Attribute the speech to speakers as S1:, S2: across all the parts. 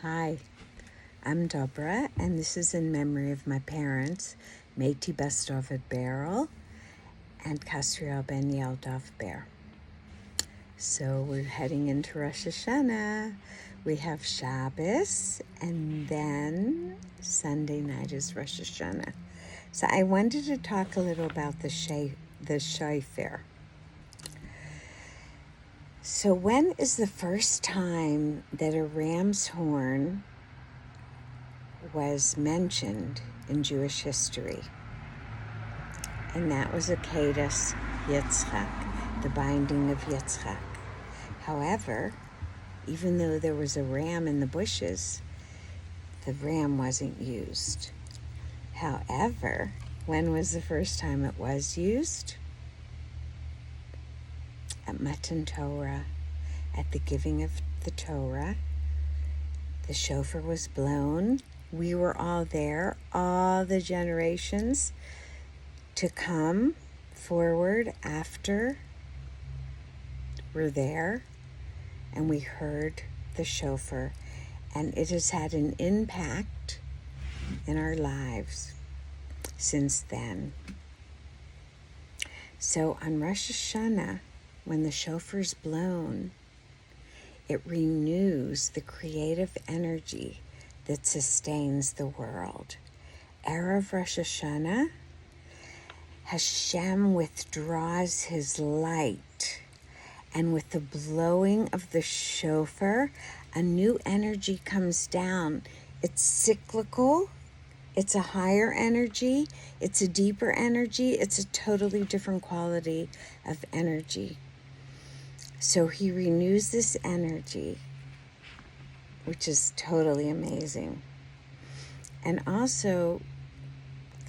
S1: Hi, I'm Dobra, and this is in memory of my parents, Meti Bestovat Beryl and Kasriel Ben Yeldov Ber. So we're heading into Rosh Hashanah. We have Shabbos, and then Sunday night is Rosh Hashanah. So I wanted to talk a little about the shofar. So when is the first time that a ram's horn was mentioned in Jewish history? And that was Akedas Yitzchak, the binding of Yitzchak. However, even though there was a ram in the bushes, the ram wasn't used. However, when was the first time it was used? At Matan Torah, at the giving of the Torah. The shofar was blown. We were all there, all the generations to come forward after were there, and we heard the shofar, and it has had an impact in our lives since then. So on Rosh Hashanah, when the shofar's blown, it renews the creative energy that sustains the world. Erev Rosh Hashanah, Hashem withdraws his light, and with the blowing of the shofar, a new energy comes down. It's cyclical, it's a higher energy, it's a deeper energy, it's a totally different quality of energy. So he renews this energy, which is totally amazing. And also,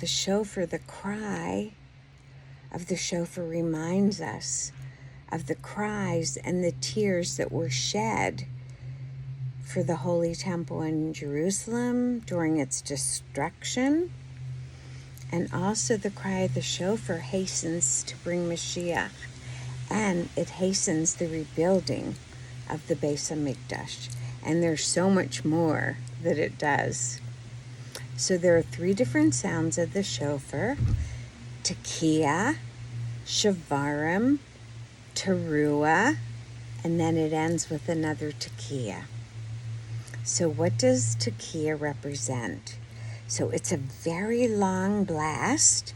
S1: the shofar, the cry of the shofar reminds us of the cries and the tears that were shed for the Holy Temple in Jerusalem during its destruction. And also the cry of the shofar hastens to bring Mashiach, and it hastens the rebuilding of the Beis HaMikdash. And there's so much more that it does. So there are 3 different sounds of the shofar: tekiah, shavarim, teruah, and then it ends with another tekiah. So what does tekiah represent? So it's a very long blast,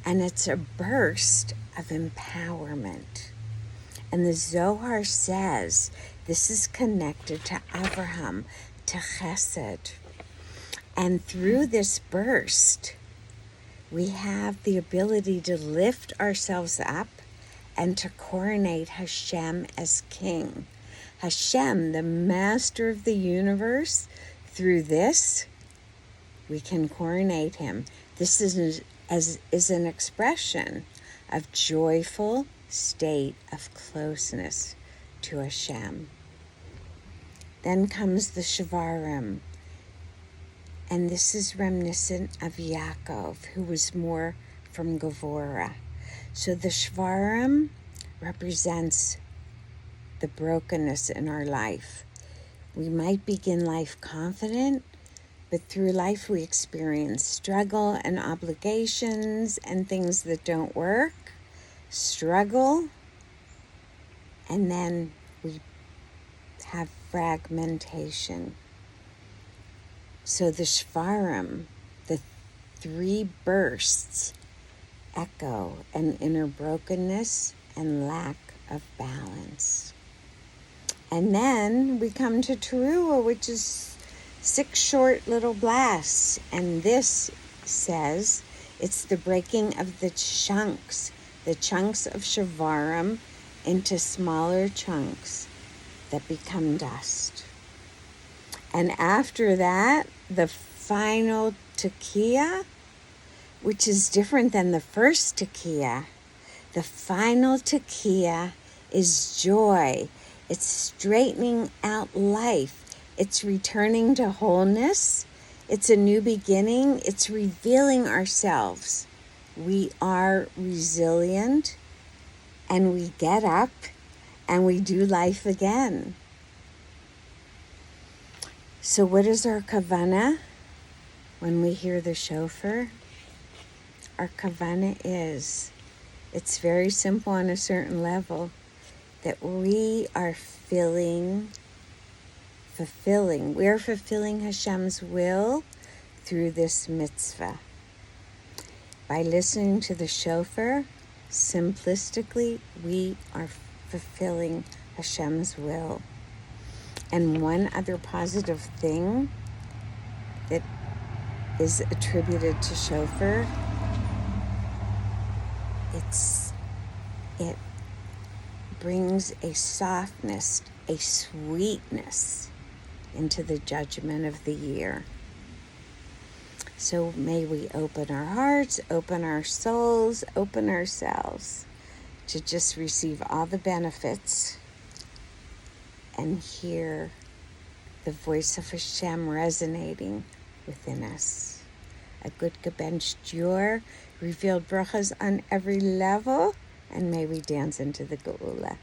S1: and it's a burst of empowerment. And the Zohar says this is connected to Abraham, to Chesed. And through this burst, we have the ability to lift ourselves up and to coronate Hashem as king. Hashem, the master of the universe, through this, we can coronate him. This is an expression of joyful state of closeness to Hashem. Then comes the shavarim, and this is reminiscent of Yaakov, who was more from Gevurah. So the shavarim represents the brokenness in our life. We might begin life confident, but through life we experience struggle and obligations and things that don't work, struggle, and then we have fragmentation. So the shvarim, the 3 bursts, echo an inner brokenness and lack of balance. And then we come to teruah, which is 6 short little blasts. And this says it's the breaking of the chunks of shavarim into smaller chunks that become dust. And after that, the final tekiah, which is different than the first tekiah. The final tekiah is joy. It's straightening out life. It's returning to wholeness. It's a new beginning. It's revealing ourselves. We are resilient, and we get up, and we do life again. So what is our kavana when we hear the shofar? Our kavana is, it's very simple on a certain level, that we are fulfilling Hashem's will through this mitzvah. By listening to the shofar, simplistically, we are fulfilling Hashem's will. And one other positive thing that is attributed to shofar, it brings a softness, a sweetness into the judgment of the year. So may we open our hearts, open our souls, open ourselves to just receive all the benefits and hear the voice of Hashem resonating within us. A good gebenched Dior, revealed brachas on every level, and may we dance into the Geula.